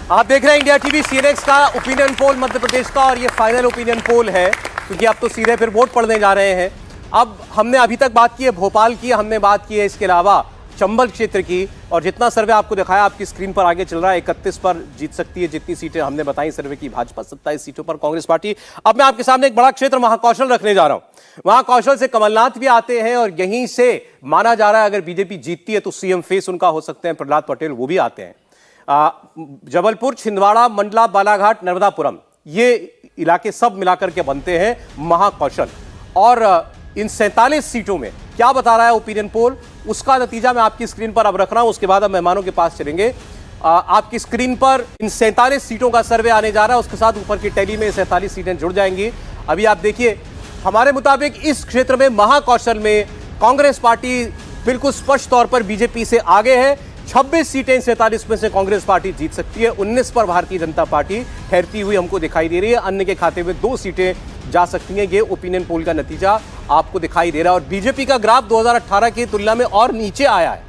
आप देख रहे हैं इंडिया टीवी सीएनएक्स का ओपिनियन पोल मध्य प्रदेश का, और ये फाइनल ओपिनियन पोल है क्योंकि अब तो सीधे फिर वोट पड़ने जा रहे हैं। अब हमने अभी तक बात की है भोपाल की, हमने बात की है इसके अलावा चंबल क्षेत्र की, और जितना सर्वे आपको दिखाया आपकी स्क्रीन पर आगे चल रहा है 31 पर जीत सकती है जितनी सीटें हमने बताई सर्वे की भाजपा, 27 सीटों पर कांग्रेस पार्टी। अब मैं आपके सामने एक बड़ा क्षेत्र महाकौशल रखने जा रहा हूं। महाकौशल से कमलनाथ भी आते हैं और यहीं से माना जा रहा है अगर बीजेपी जीतती है तो सीएम फेस उनका हो सकते हैं प्रहलाद पटेल, वो भी आते हैं। जबलपुर, छिंदवाड़ा, मंडला, बालाघाट, नर्मदापुरम, ये इलाके सब मिलाकर के बनते हैं महाकौशल। और इन 47 सीटों में क्या बता रहा है ओपिनियन पोल, उसका नतीजा मैं आपकी स्क्रीन पर अब रख रहा हूं। उसके बाद अब मेहमानों के पास चलेंगे। आपकी स्क्रीन पर इन 47 सीटों का सर्वे आने जा रहा है, उसके साथ ऊपर की टैली में 47 सीटें जुड़ जाएंगी। अभी आप देखिए, हमारे मुताबिक इस क्षेत्र में महाकौशल में कांग्रेस पार्टी बिल्कुल स्पष्ट तौर पर बीजेपी से आगे है। 26 सीटें 47 में से कांग्रेस पार्टी जीत सकती है, 19 पर भारतीय जनता पार्टी ठहरती हुई हमको दिखाई दे रही है। अन्य के खाते में 2 सीटें जा सकती हैं। ये ओपिनियन पोल का नतीजा आपको दिखाई दे रहा है। और बीजेपी का ग्राफ 2018 की तुलना में और नीचे आया है,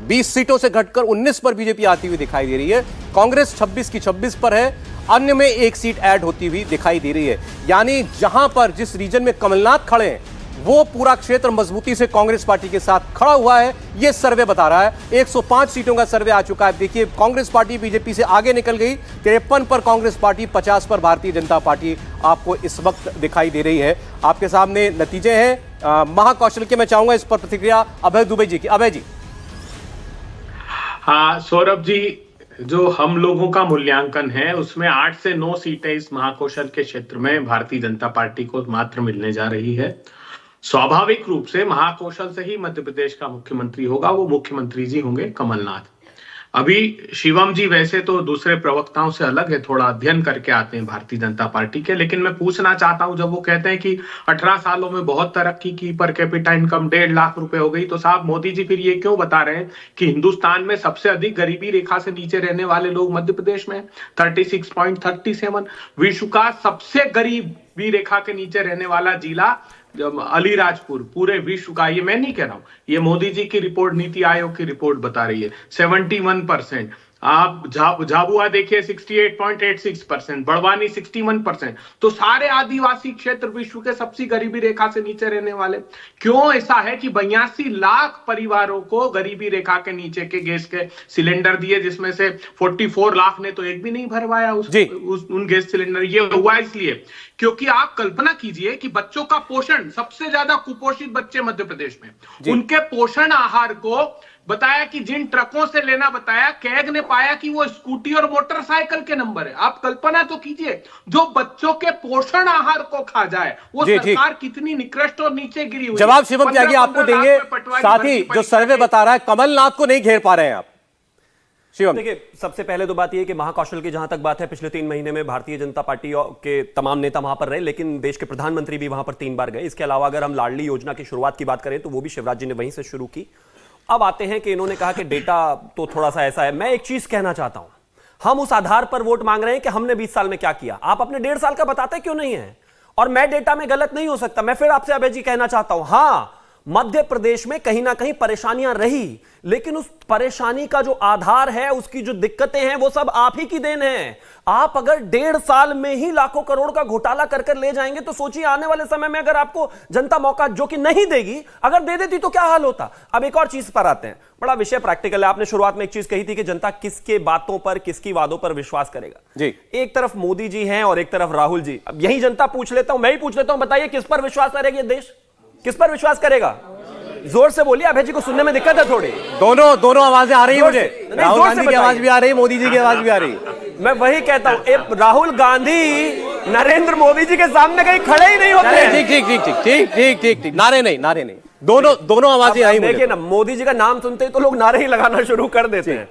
20 सीटों से घटकर 19 पर बीजेपी आती हुई दिखाई दे रही है। कांग्रेस 26 की 26 पर है, अन्य में 1 सीट ऐड होती हुई दिखाई दे रही है। यानी जहां पर जिस रीजन में कमलनाथ खड़े हैं वो पूरा क्षेत्र मजबूती से कांग्रेस पार्टी के साथ खड़ा हुआ है, यह सर्वे बता रहा है। 105 सीटों का सर्वे आ चुका है। देखिए, कांग्रेस पार्टी बीजेपी से आगे निकल गई, 53 पर कांग्रेस पार्टी, 50 पर भारतीय जनता पार्टी आपको इस वक्त दिखाई दे रही है। आपके सामने नतीजे हैं महाकौशल के। मैं चाहूंगा इस पर प्रतिक्रिया अभय दुबे जी की। अभय जी। हाँ सौरभ जी, जो हम लोगों का मूल्यांकन है उसमें 8 से 9 सीटें इस महाकौशल के क्षेत्र में भारतीय जनता पार्टी को मात्र मिलने जा रही है। स्वाभाविक रूप से महाकौशल से ही मध्य प्रदेश का मुख्यमंत्री होगा, वो मुख्यमंत्री जी होंगे कमलनाथ। अभी शिवम जी वैसे तो दूसरे प्रवक्ताओं से अलग है, थोड़ा अध्ययन करके आते हैं भारतीय जनता पार्टी के, लेकिन मैं पूछना चाहता हूं, जब वो कहते हैं कि 18 सालों में बहुत तरक्की की, पर कैपिटा इनकम 1.5 लाख रुपए हो गई, तो साहब मोदी जी फिर ये क्यों बता रहे हैं कि हिंदुस्तान में सबसे अधिक गरीबी रेखा से नीचे रहने वाले लोग मध्य प्रदेश में 36.37, विश्व का सबसे गरीबी रेखा के नीचे रहने वाला जिला अलीराजपुर पूरे विश्व का, ये मैं नहीं कह रहा हूं, ये मोदी जी की रिपोर्ट, नीति आयोग की रिपोर्ट बता रही है, 71%। आप झाबुआ देखिए 68.86%, बड़वानी 61%। तो सारे आदिवासी क्षेत्र विश्व के सबसे गरीबी रेखा से नीचे रहने वाले। क्यों ऐसा है कि 82 लाख परिवारों को गरीबी रेखा के नीचे के गैस के सिलेंडर दिए, जिसमें से 44 लाख ने तो एक भी नहीं भरवाया उन गैस सिलेंडर। ये हुआ इसलिए क्योंकि आप कल्पना कीजिए कि बच्चों का पोषण, सबसे ज्यादा कुपोषित बच्चे मध्य प्रदेश में, उनके पोषण आहार को बताया कि जिन ट्रकों से लेना बताया, कैग ने पाया कि वो स्कूटी और मोटरसाइकिल के नंबर है। आप कल्पना तो कीजिए, जो बच्चों के पोषण आहार को खा जाए वो सरकार कितनी निकृष्ट और नीचे गिरी हुई। जवाब शिवम त्यागी आपको देंगे, साथ ही जो सर्वे बता रहा है कमलनाथ को नहीं घेर पा रहे हैं आप। देखिए, सबसे पहले तो बात यह है कि महाकौशल की जहां तक बात है, पिछले 3 महीने में भारतीय जनता पार्टी के तमाम नेता वहां पर रहे, लेकिन देश के प्रधानमंत्री भी वहां पर 3 बार गए। इसके अलावा अगर हम लाडली योजना की शुरुआत की बात करें तो वो भी शिवराज जी ने वहीं से शुरू की। अब आते हैं कि इन्होंने कहा कि डेटा तो थोड़ा सा ऐसा है। मैं एक चीज कहना चाहता हूं, हम उस आधार पर वोट मांग रहे हैं कि हमने 20 साल में क्या किया। आप अपने 1.5 साल का बताते क्यों नहीं है? और मैं डेटा में गलत नहीं हो सकता। मैं फिर आपसे अभय जी कहना चाहता हूं, हां मध्य प्रदेश में कहीं ना कहीं परेशानियां रही, लेकिन उस परेशानी का जो आधार है, उसकी जो दिक्कतें हैं, वो सब आप ही की देन है। आप अगर 1.5 साल में ही लाखों करोड़ का घोटाला कर कर ले जाएंगे तो सोचिए आने वाले समय में अगर आपको जनता मौका जो कि नहीं देगी, अगर दे देती तो क्या हाल होता। अब एक और चीज पर आते हैं, बड़ा विषय प्रैक्टिकल है। आपने शुरुआत में एक चीज कही थी कि जनता किसके बातों पर, किसकी वादों पर विश्वास करेगा जी। एक तरफ मोदी जी हैं और एक तरफ राहुल जी। अब यही जनता पूछ लेता हूं, मैं ही पूछ लेता हूं, बताइए किस पर विश्वास करेगा ये देश? किस पर विश्वास करेगा? जोर से बोलिए, अभय जी को सुनने में दिक्कत है थोड़ी। दोनों आवाजें आ रही है मुझे, राहुल गांधी की आवाज भी आ रही है, मोदी जी की आवाज भी आ रही है। मैं वही कहता हूं, राहुल गांधी नरेंद्र मोदी जी के सामने कहीं खड़े ही नहीं होते हैं। ठीक, नारे नहीं, दोनों आवाजें आई। देखिए ना, मोदी जी का नाम सुनते ही तो लोग नारे ही लगाना शुरू कर देते हैं।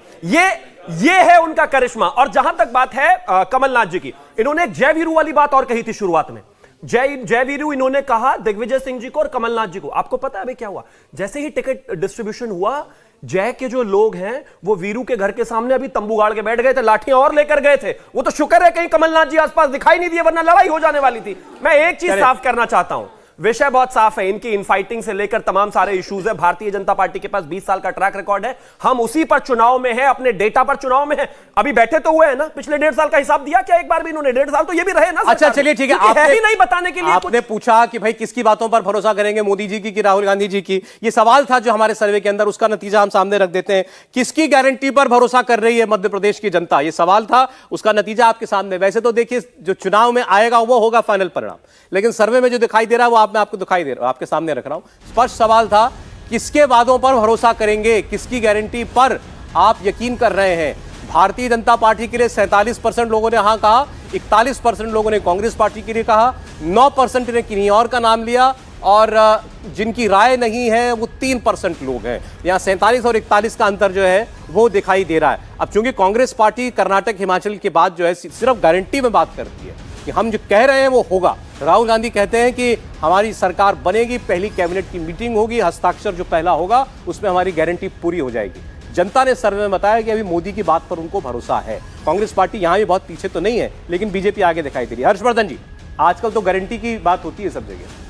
ये है उनका करिश्मा। और जहां तक बात है कमलनाथ जी की, इन्होंने एक जय वीरू वाली बात और कही थी शुरुआत में। जय वीरू इन्होंने कहा दिग्विजय सिंह जी को और कमलनाथ जी को। आपको पता है अभी क्या हुआ? जैसे ही टिकट डिस्ट्रीब्यूशन हुआ, जय के जो लोग हैं वो वीरू के घर के सामने अभी तंबू गाड़ के बैठ गए थे, लाठियां और लेकर गए थे। वो तो शुक्र है कहीं कमलनाथ जी आसपास दिखाई नहीं दिए, वरना लड़ाई हो जाने वाली थी। मैं एक चीज साफ करना चाहता हूं, विषय बहुत साफ है, इनकी इनफाइटिंग से लेकर तमाम सारे इश्यूज है। भारतीय जनता पार्टी के पास 20 साल का ट्रैक रिकॉर्ड है, हम उसी पर चुनाव में है, अपने डेटा पर चुनाव में है। अभी बैठे तो हुए हैं ना, पिछले 1.5 साल का हिसाब दिया क्या एक बार भी इन्होंने? 1.5 साल तो ये भी रहे ना। अच्छा चलिए ठीक है, आपने ही नहीं बताने के लिए आपने पूछा कि भाई किसकी बातों पर भरोसा करेंगे, मोदी जी की कि राहुल गांधी जी की। ये सवाल था जो हमारे सर्वे के अंदर, उसका नतीजा हम सामने रख देते हैं। किसकी गारंटी पर भरोसा कर रही है मध्य प्रदेश की जनता, ये सवाल था, उसका नतीजा आपके सामने। वैसे तो देखिए जो चुनाव में आएगा वो होगा फाइनल परिणाम, लेकिन सर्वे में जो दिखाई दे रहा है वो आपको दिखाई दे रहा है, आपके सामने रख रहा हूं। स्पष्ट सवाल था, किसके वादों पर भरोसा करेंगे, किसकी गारंटी पर आप यकीन कर रहे हैं। भारतीय जनता पार्टी के लिए 47% लोगों ने हां कहा, 41% लोगों ने कांग्रेस पार्टी के लिए कहा, 9% ने किन्हीं और का नाम लिया, और जिनकी राय नहीं है वो 3% लोग हैं। यहाँ 47 और 41 का अंतर जो है वो दिखाई दे रहा है। अब चूंकि कांग्रेस पार्टी कर्नाटक हिमाचल के बाद जो है सिर्फ गारंटी में बात करती है कि हम जो कह रहे हैं वो होगा। राहुल गांधी कहते हैं कि हमारी सरकार बनेगी, पहली कैबिनेट की मीटिंग होगी, हस्ताक्षर जो पहला होगा उसमें हमारी गारंटी पूरी हो जाएगी। जनता ने सर्वे में बताया कि अभी मोदी की बात पर उनको भरोसा है। कांग्रेस पार्टी यहां भी बहुत पीछे तो नहीं है, लेकिन बीजेपी आगे दिखाई दे रही है। हर्षवर्धन जी, आजकल तो गारंटी की बात होती है सब जगह।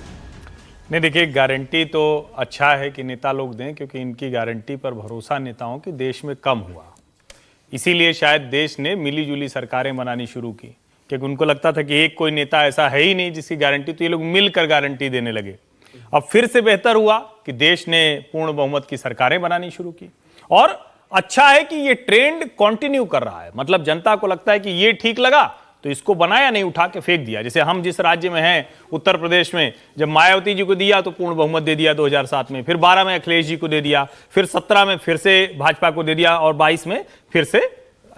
नहीं देखिए, गारंटी तो अच्छा है कि नेता लोग दें, क्योंकि इनकी गारंटी पर भरोसा नेताओं की देश में कम हुआ। इसीलिए शायद देश ने मिलीजुली सरकारें बनानी शुरू की, क्योंकि उनको लगता था कि एक कोई नेता ऐसा है ही नहीं जिसकी गारंटी, तो ये लोग मिलकर गारंटी देने लगे। अब फिर से बेहतर हुआ कि देश ने पूर्ण बहुमत की सरकारें बनानी शुरू की, और अच्छा है कि ये ट्रेंड कंटिन्यू कर रहा है। मतलब जनता को लगता है कि ये ठीक लगा तो इसको बनाया, नहीं उठा के फेंक दिया। जैसे हम जिस राज्य में हैं, उत्तर प्रदेश में, जब मायावती जी को दिया तो पूर्ण बहुमत दे दिया 2007 में, फिर 12 में अखिलेश जी को दे दिया, फिर 17 में फिर से भाजपा को दे दिया, और 22 में फिर से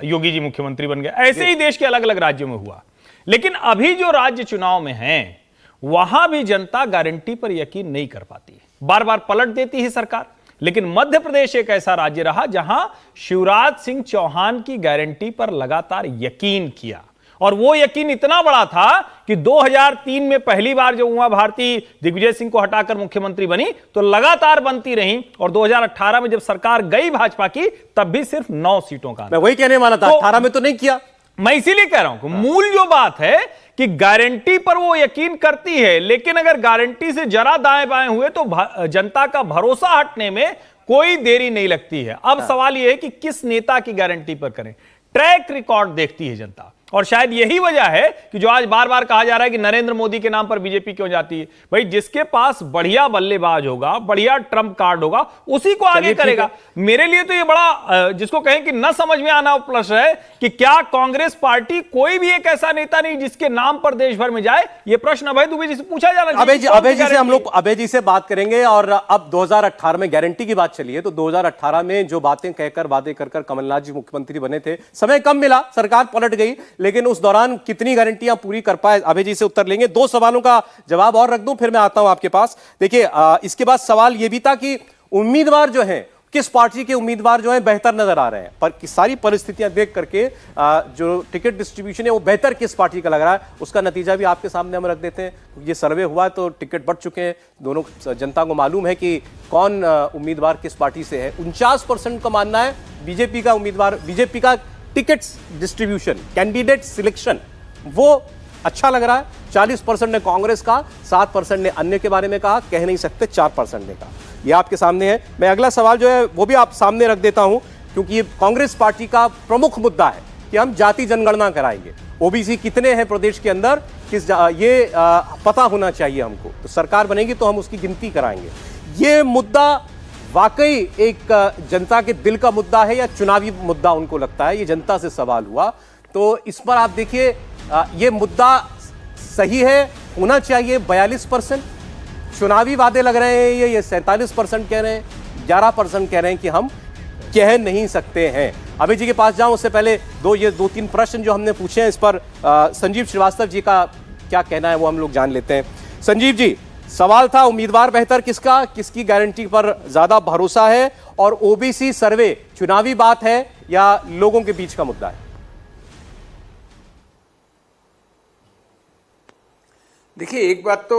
योगी जी मुख्यमंत्री बन गए। ऐसे ही देश के अलग अलग राज्यों में हुआ। लेकिन अभी जो राज्य चुनाव में हैं वहां भी जनता गारंटी पर यकीन नहीं कर पाती, बार बार पलट देती है सरकार। लेकिन मध्य प्रदेश एक ऐसा राज्य रहा जहां शिवराज सिंह चौहान की गारंटी पर लगातार यकीन किया, और वो यकीन इतना बड़ा था कि 2003 में पहली बार जब उमा भारती दिग्विजय सिंह को हटाकर मुख्यमंत्री बनी तो लगातार बनती रही, और 2018 में जब सरकार गई भाजपा की तब भी सिर्फ 9 सीटों का। मैं वही कहने वाला था, 18 में तो नहीं किया। मैं इसीलिए कह रहा हूं कि मूल जो बात है कि गारंटी पर वो यकीन करती है, लेकिन अगर गारंटी से जरा दाएं बाएं हुए तो जनता का भरोसा हटने में कोई देरी नहीं लगती है। अब सवाल यह है कि किस नेता की गारंटी पर करें। ट्रैक रिकॉर्ड देखती है जनता, और शायद यही वजह है कि जो आज बार बार कहा जा रहा है कि नरेंद्र मोदी के नाम पर बीजेपी क्यों जाती है। भाई जिसके पास बढ़िया बल्लेबाज होगा, बढ़िया ट्रम्प कार्ड होगा, उसी को आगे करेगा। मेरे लिए तो ये बड़ा जिसको कहें कि न समझ में आना प्रश्न है कि क्या कांग्रेस पार्टी कोई भी एक ऐसा नेता नहीं जिसके नाम पर देश भर में जाए। ये प्रश्न अभय दुबे जी से पूछा जाना चाहिए। अभय जी से हम लोग अभय जी से बात करेंगे। और अब 2018 में गारंटी की बात चली है, तो 2018 में जो बातें कहकर वादे कर कमलनाथ जी मुख्यमंत्री बने थे, समय कम मिला, सरकार पलट गई, लेकिन उस दौरान कितनी गारंटियां पूरी कर पाए, अभय जी से उत्तर लेंगे। 2 सवालों का जवाब और रख दूं, फिर मैं आता हूं आपके पास। देखिए इसके बाद सवाल यह भी था कि उम्मीदवार जो हैं, किस पार्टी के उम्मीदवार जो हैं बेहतर नजर आ रहे हैं, पर सारी परिस्थितियां देख करके जो टिकट डिस्ट्रीब्यूशन है वो बेहतर किस पार्टी का लग रहा है, उसका नतीजा भी आपके सामने हम रख देते हैं। ये सर्वे हुआ तो टिकट बढ़ चुके हैं, दोनों जनता को मालूम है कि कौन उम्मीदवार किस पार्टी से है। 49% का मानना है बीजेपी का उम्मीदवार, बीजेपी का टिकट डिस्ट्रीब्यूशन, कैंडिडेट सिलेक्शन वो अच्छा लग रहा है। 40% ने कांग्रेस का, 7% ने अन्य के बारे में कहा, कह नहीं सकते 4% ने कहा। ये आपके सामने है। मैं अगला सवाल जो है वो भी आप सामने रख देता हूं, क्योंकि ये कांग्रेस पार्टी का प्रमुख मुद्दा है कि हम जाति जनगणना कराएंगे। ओबीसी कितने हैं प्रदेश के अंदर, ये पता होना चाहिए हमको, तो सरकार बनेगी तो हम उसकी गिनती कराएंगे। ये मुद्दा वाकई एक जनता के दिल का मुद्दा है या चुनावी मुद्दा उनको लगता है, ये जनता से सवाल हुआ। तो इस पर आप देखिए, ये मुद्दा सही है, होना चाहिए 42%। चुनावी वादे लग रहे हैं ये 47% कह रहे हैं, 11% कह रहे हैं कि हम कह नहीं सकते हैं। अभय जी के पास जाऊं उससे पहले 2-3 प्रश्न जो हमने पूछे हैं इस पर संजीव श्रीवास्तव जी का क्या कहना है वो हम लोग जान लेते हैं। संजीव जी, सवाल था उम्मीदवार बेहतर किसका, किसकी गारंटी पर ज्यादा भरोसा है, और ओबीसी सर्वे चुनावी बात है या लोगों के बीच का मुद्दा है? देखिए, एक बात तो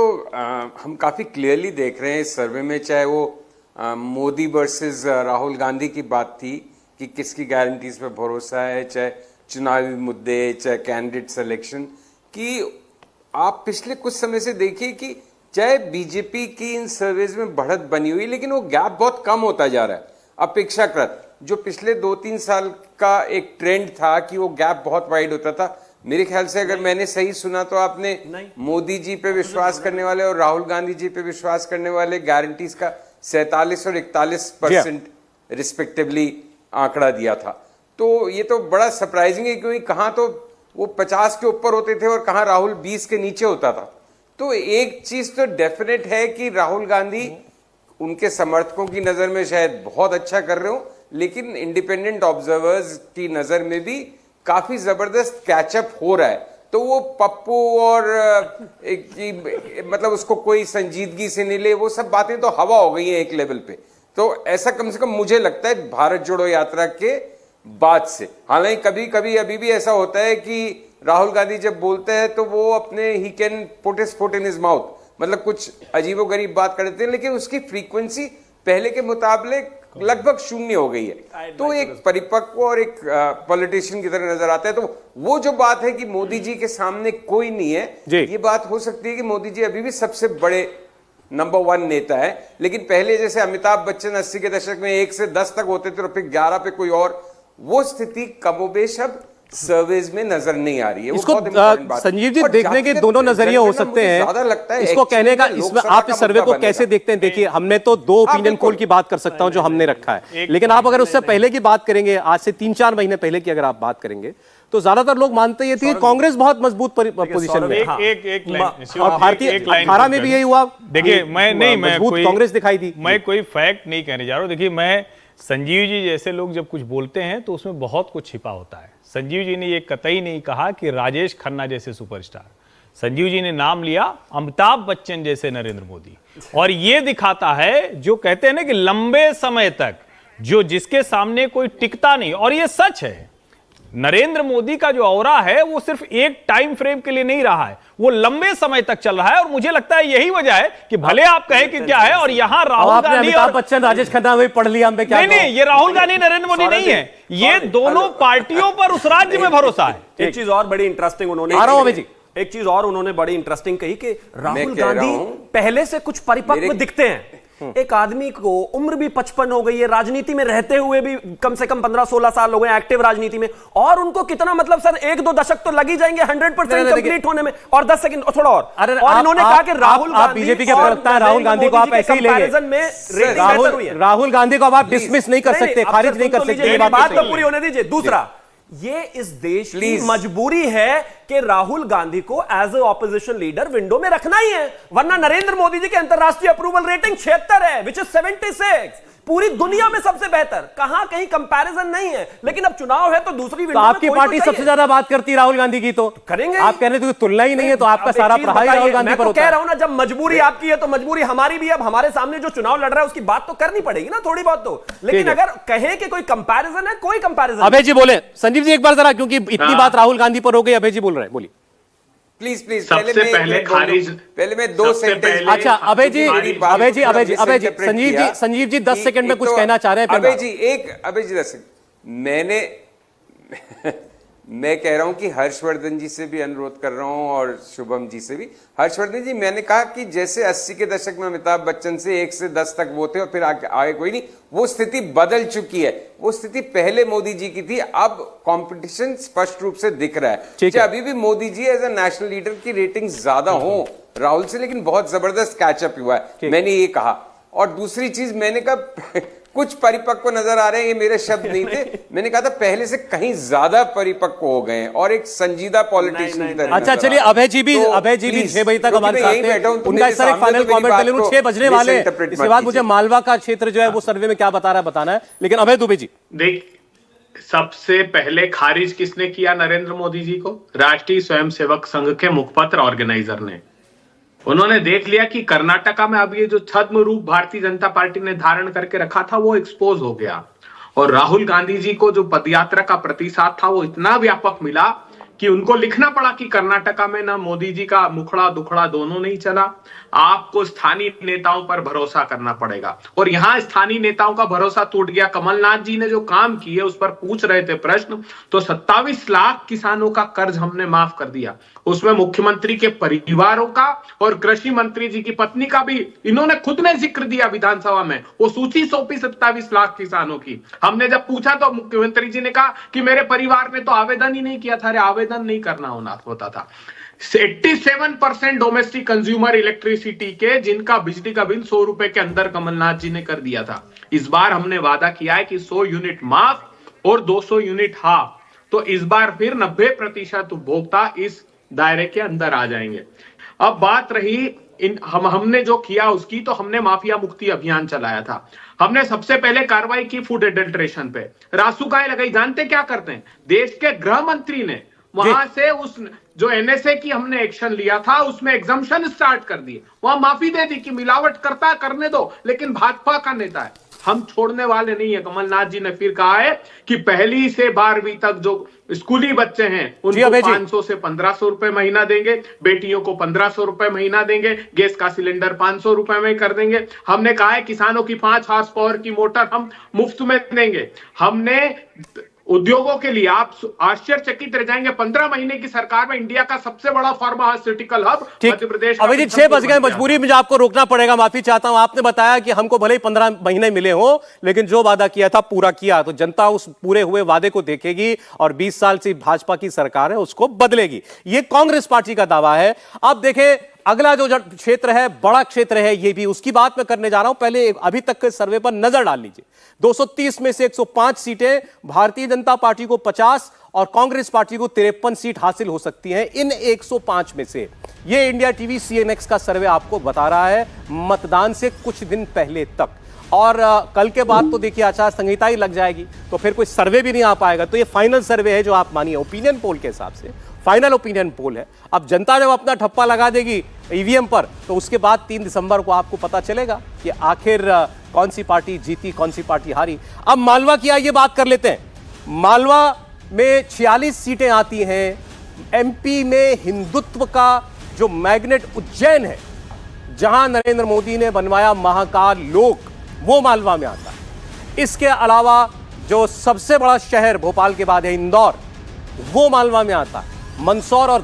हम काफी क्लियरली देख रहे हैं इस सर्वे में, चाहे वो मोदी वर्सेस राहुल गांधी की बात थी कि किसकी गारंटीज पे भरोसा है, चाहे चुनावी मुद्दे, चाहे कैंडिडेट सिलेक्शन, कि आप पिछले कुछ समय से देखिए कि चाहे बीजेपी की इन सर्वेज में बढ़त बनी हुई, लेकिन वो गैप बहुत कम होता जा रहा है अपेक्षाकृत। जो पिछले 2-3 साल का एक ट्रेंड था कि वो गैप बहुत वाइड होता था, मेरे ख्याल से अगर मैंने सही सुना तो आपने मोदी जी पे विश्वास करने वाले और राहुल गांधी जी पे विश्वास करने वाले गारंटीज का 47 और 41% रिस्पेक्टिवली आंकड़ा दिया था। तो ये तो बड़ा सरप्राइजिंग है, क्योंकि कहां तो वो 50 के ऊपर होते थे और कहां राहुल 20 के नीचे होता था। तो एक चीज तो डेफिनेट है कि राहुल गांधी उनके समर्थकों की नजर में शायद बहुत अच्छा कर रहे हो, लेकिन इंडिपेंडेंट ऑब्जर्वर्स की नजर में भी काफी जबरदस्त कैचअप हो रहा है। तो वो पप्पू और मतलब उसको कोई संजीदगी से नहीं ले, वो सब बातें तो हवा हो गई हैं एक लेवल पे। तो ऐसा कम से कम मुझे लगता है भारत जोड़ो यात्रा के बाद से। हालांकि कभी कभी अभी भी ऐसा होता है कि राहुल गांधी जब बोलते हैं तो वो अपने he can put his foot in his mouth, मतलब कुछ अजीबोगरीब बात कर देते हैं, लेकिन उसकी फ्रीक्वेंसी पहले के मुकाबले लगभग शून्य हो गई है। तो एक परिपक्व और एक पॉलिटिशियन की तरह नजर आता है। तो वो जो बात है कि मोदी जी के सामने कोई नहीं है, ये बात हो सकती है कि मोदी जी अभी भी सबसे बड़े नंबर 1 नेता है। लेकिन पहले जैसे अमिताभ बच्चन 80 के दशक में 1 से 10 तक होते थे और फिर 11 पे कोई और, वो स्थिति कमोबेश अब सर्वेज में नजर नहीं आ रही है। इसको संजीव जी देखने के दोनों नजरिए हो सकते हैं। इसको कहने का, इसमें आप इस सर्वे को कैसे देखते हैं? देखिए, हमने तो 2 ओपिनियन पोल की बात कर सकता हूं जो हमने रखा है, लेकिन आप अगर उससे पहले की बात करेंगे, आज से 3-4 महीने पहले की अगर आप बात करेंगे, तो ज्यादातर लोग मानते ये थे कांग्रेस बहुत मजबूत पोजीशन में, और भारतीय 18 में भी यही हुआ। देखिए, मैं कांग्रेस दिखाई दी। मैं कोई फैक्ट नहीं कहने जा रहा हूं। देखिए, मैं संजीव जी जैसे लोग जब कुछ बोलते हैं तो उसमें बहुत कुछ छिपा होता है। संजीव जी ने ये कतई नहीं कहा कि राजेश खन्ना जैसे सुपरस्टार, संजीव जी ने नाम लिया अमिताभ बच्चन जैसे नरेंद्र मोदी, और ये दिखाता है जो कहते हैं ना कि लंबे समय तक जो जिसके सामने कोई टिकता नहीं, और ये सच है। नरेंद्र मोदी का जो ऑरा है वो सिर्फ एक टाइम फ्रेम के लिए नहीं रहा है, वो लंबे समय तक चल रहा है। और मुझे लगता है यही वजह है कि भले आप कहें कि क्या है, और यहां राहुल गांधी, अमिताभ बच्चन, राजेश खन्ना वही पढ़ लिया हम पे, क्या नहीं, ये राहुल गांधी नरेंद्र मोदी नहीं है, ये दोनों पार्टियों पर उस राज्य में भरोसा है। एक चीज और बड़ी इंटरेस्टिंग उन्होंने, एक चीज और उन्होंने बड़ी इंटरेस्टिंग कही कि राहुल गांधी पहले से कुछ परिपक्व दिखते हैं। एक आदमी को उम्र भी 55 हो गई है, राजनीति में रहते हुए भी कम से कम 15-16 साल हो गए एक्टिव राजनीति में, और उनको कितना, मतलब सर 1-2 दशक तो लग ही जाएंगे 100% कंप्लीट होने में, और 10 सेकंड थोड़ा और इन्होंने कहा कि राहुल गांधी, बीजेपी के प्रवक्ता है, राहुल गांधी को आप ऐसे ही लेंगे, राहुल गांधी को आप डिसमिस नहीं कर सकते, खारिज नहीं कर सकते। बात तो पूरी होने दीजिए। दूसरा, ये इस देश की मजबूरी है कि राहुल गांधी को as a opposition leader window में रखना ही है, वरना नरेंद्र मोदी जी के अंतरराष्ट्रीय अप्रूवल रेटिंग 76 है, विच इज 76, पूरी दुनिया में सबसे बेहतर, कहां कहीं कंपैरिजन नहीं है। लेकिन अब चुनाव है तो दूसरी विंडो में आपकी पार्टी सबसे ज्यादा बात करती है राहुल गांधी की, तो करेंगे। आप कह रहे थे तुलना ही नहीं है, तो आपका सारा प्रहार राहुल गांधी पर होता है। कह रहा हूं ना, जब मजबूरी आपकी है तो मजबूरी हमारी भी। अब हमारे सामने जो चुनाव लड़ रहा है उसकी बात तो करनी पड़ेगी ना, थोड़ी बहुत तो। लेकिन अगर कहें कि कोई कंपैरिजन है, कोई कंपैरिजन। अभय जी बोले, संजीव जी एक बार जरा, क्योंकि इतनी बात राहुल गांधी पर हो गई, अभय जी बोल रहे हैं, बोलिए प्लीज। सबसे पहले खारिज, पहले मैं 2 सेंटेंस। अच्छा अभय जी, संजीव जी 10 सेकंड में कुछ कहना चाह रहे हैं। अभय जी 10 सेकंड। मैं कह रहा हूं कि हर्षवर्धन जी से भी अनुरोध कर रहा हूं और शुभम जी से भी। हर्षवर्धन जी, मैंने कहा कि जैसे 80 के दशक में अमिताभ बच्चन से 1 से 10 तक वो थे और फिर आगे कोई नहीं, वो स्थिति बदल चुकी है। वो स्थिति पहले मोदी जी की थी, अब कंपटीशन स्पष्ट रूप से दिख रहा है। अभी भी Modi ji as a national leader की रेटिंग ज्यादा हो राहुल से, लेकिन बहुत जबरदस्त कैचअप हुआ है, मैंने ये कहा। और दूसरी चीज मैंने कहा कुछ परिपक्व नजर आ रहे हैं, ये मेरे शब्द नहीं थे, मैंने कहा था पहले से कहीं ज्यादा परिपक्व हो गए हैं और एक संजीदा पॉलिटिशियन की तरह। अच्छा चलिए, अभय जी भी 6 बजे तक हमारे साथ हैं, उनका सर एक फाइनल कमेंट ले लूं, 6 बजने वाले हैं। इसके बाद मुझे मालवा का क्षेत्र जो है वो सर्वे में क्या बता रहा है बताना है, लेकिन अभय दुबे जी। देख, सबसे पहले खारिज किसने किया नरेंद्र मोदी जी को? राष्ट्रीय स्वयंसेवक संघ के मुखपत्र ऑर्गेनाइजर ने। उन्होंने देख लिया कि कर्नाटका में अब ये जो छद्म रूप भारतीय जनता पार्टी ने धारण करके रखा था वो एक्सपोज हो गया, और राहुल गांधी जी को जो पदयात्रा का प्रतिसाद था वो इतना व्यापक मिला कि उनको लिखना पड़ा कि कर्नाटका में ना मोदी जी का मुखड़ा दुखड़ा दोनों नहीं चला, आपको स्थानीय नेताओं पर भरोसा करना पड़ेगा। और यहां स्थानीय नेताओं का भरोसा टूट गया। कमलनाथ जी ने जो काम किए उस पर पूछ रहे थे प्रश्न, तो 27 लाख किसानों का कर्ज हमने माफ कर दिया। उसमें मुख्यमंत्री के परिवारों का और कृषि मंत्री जी की पत्नी का भी इन्होंने खुद ने जिक्र दिया विधानसभा में। वो सूची सौंपी 27 लाख किसानों की। हमने जब पूछा तो मुख्यमंत्री जी ने कहा कि मेरे परिवार ने तो आवेदन ही नहीं किया था। अरे आवेदन नहीं करना होता था। 87% डोमेस्टिक कंज्यूमर इलेक्ट्रिसिटी के जिनका बिजली का बिल 100 रुपए के अंदर कमलनाथ जी ने कर दिया था। इस बार हमने वादा किया है कि 100 यूनिट माफ और 200 यूनिट हाफ। तो इस बार फिर 90% उपभोक्ता इस दायरे के अंदर आ जाएंगे। अब बात रही हमने जो किया उसकी, तो हमने माफिया मुक्ति अभियान चलाया था। हमने सबसे पहले कार्रवाई की फूड एडल्ट्रेशन पे, रासुकाएं लगाई। जानते क्या करते हैं? देश के गृह मंत्री ने वहां से उस जो एनएसए की हमने एक्शन लिया था उसमें एग्जम्पशन स्टार्ट कर दिए, वहां माफी दे दी कि मिलावट करता करने दो, लेकिन भाजपा का नेता है, हम छोड़ने वाले नहीं है। कमलनाथ जी ने फिर कहा है कि 1ली से 12वीं तक जो स्कूली बच्चे हैं उनको 500 से 1500 रुपए महीना देंगे, बेटियों को 1500 रुपए महीना देंगे, गैस का सिलेंडर 500 रुपए में कर देंगे। हमने कहा है किसानों की 5 हॉर्स पावर की मोटर हम मुफ्त में देंगे। हमने उद्योगों के लिए, आप आश्चर्यचकित रह जाएंगे, 15 महीने की सरकार में इंडिया का सबसे बड़ा फार्मास्यूटिकल हब मध्य प्रदेश। अभिजीत 6 बज गए, मजबूरी मुझे आपको रोकना पड़ेगा, माफी चाहता हूं। आपने बताया कि हमको भले ही 15 महीने मिले हो, लेकिन जो वादा किया था पूरा किया, तो जनता उस पूरे हुए वादे को देखेगी और 20 साल से भाजपा की सरकार है उसको बदलेगी। ये कांग्रेस पार्टी का दावा है। अब देखें अगला जो क्षेत्र है, बड़ा क्षेत्र है, ये भी उसकी बात मैं करने जा रहा हूं। पहले अभी तक के सर्वे पर नजर डाल लीजिए। 230 में से 105 सीटें भारतीय जनता पार्टी को 50 और कांग्रेस पार्टी को 53 सीट हासिल हो सकती हैं इन 105 में से। ये इंडिया टीवी सीएनएक्स का सर्वे आपको बता रहा है मतदान से कुछ दिन पहले तक। और कल के बाद तो देखिए आचार संहिता ही लग जाएगी, तो फिर कोई सर्वे भी नहीं आ पाएगा। तो ये फाइनल सर्वे है जो आप मानिए ओपिनियन पोल के हिसाब से फाइनल ओपिनियन पोल है। अब जनता जब अपना ठप्पा लगा देगी ईवीएम पर, तो उसके बाद 3 दिसंबर को आपको पता चलेगा कि आखिर कौन सी पार्टी जीती, कौन सी पार्टी हारी। अब मालवा की आइए बात कर लेते हैं। मालवा में 46 सीटें आती हैं। एमपी में हिंदुत्व का जो मैग्नेट उज्जैन है, जहां नरेंद्र मोदी ने बनवाया महाकाल लोक, वो मालवा में आता है। इसके अलावा जो सबसे बड़ा शहर भोपाल के बाद है इंदौर, वो मालवा में आता है। मंदसौर और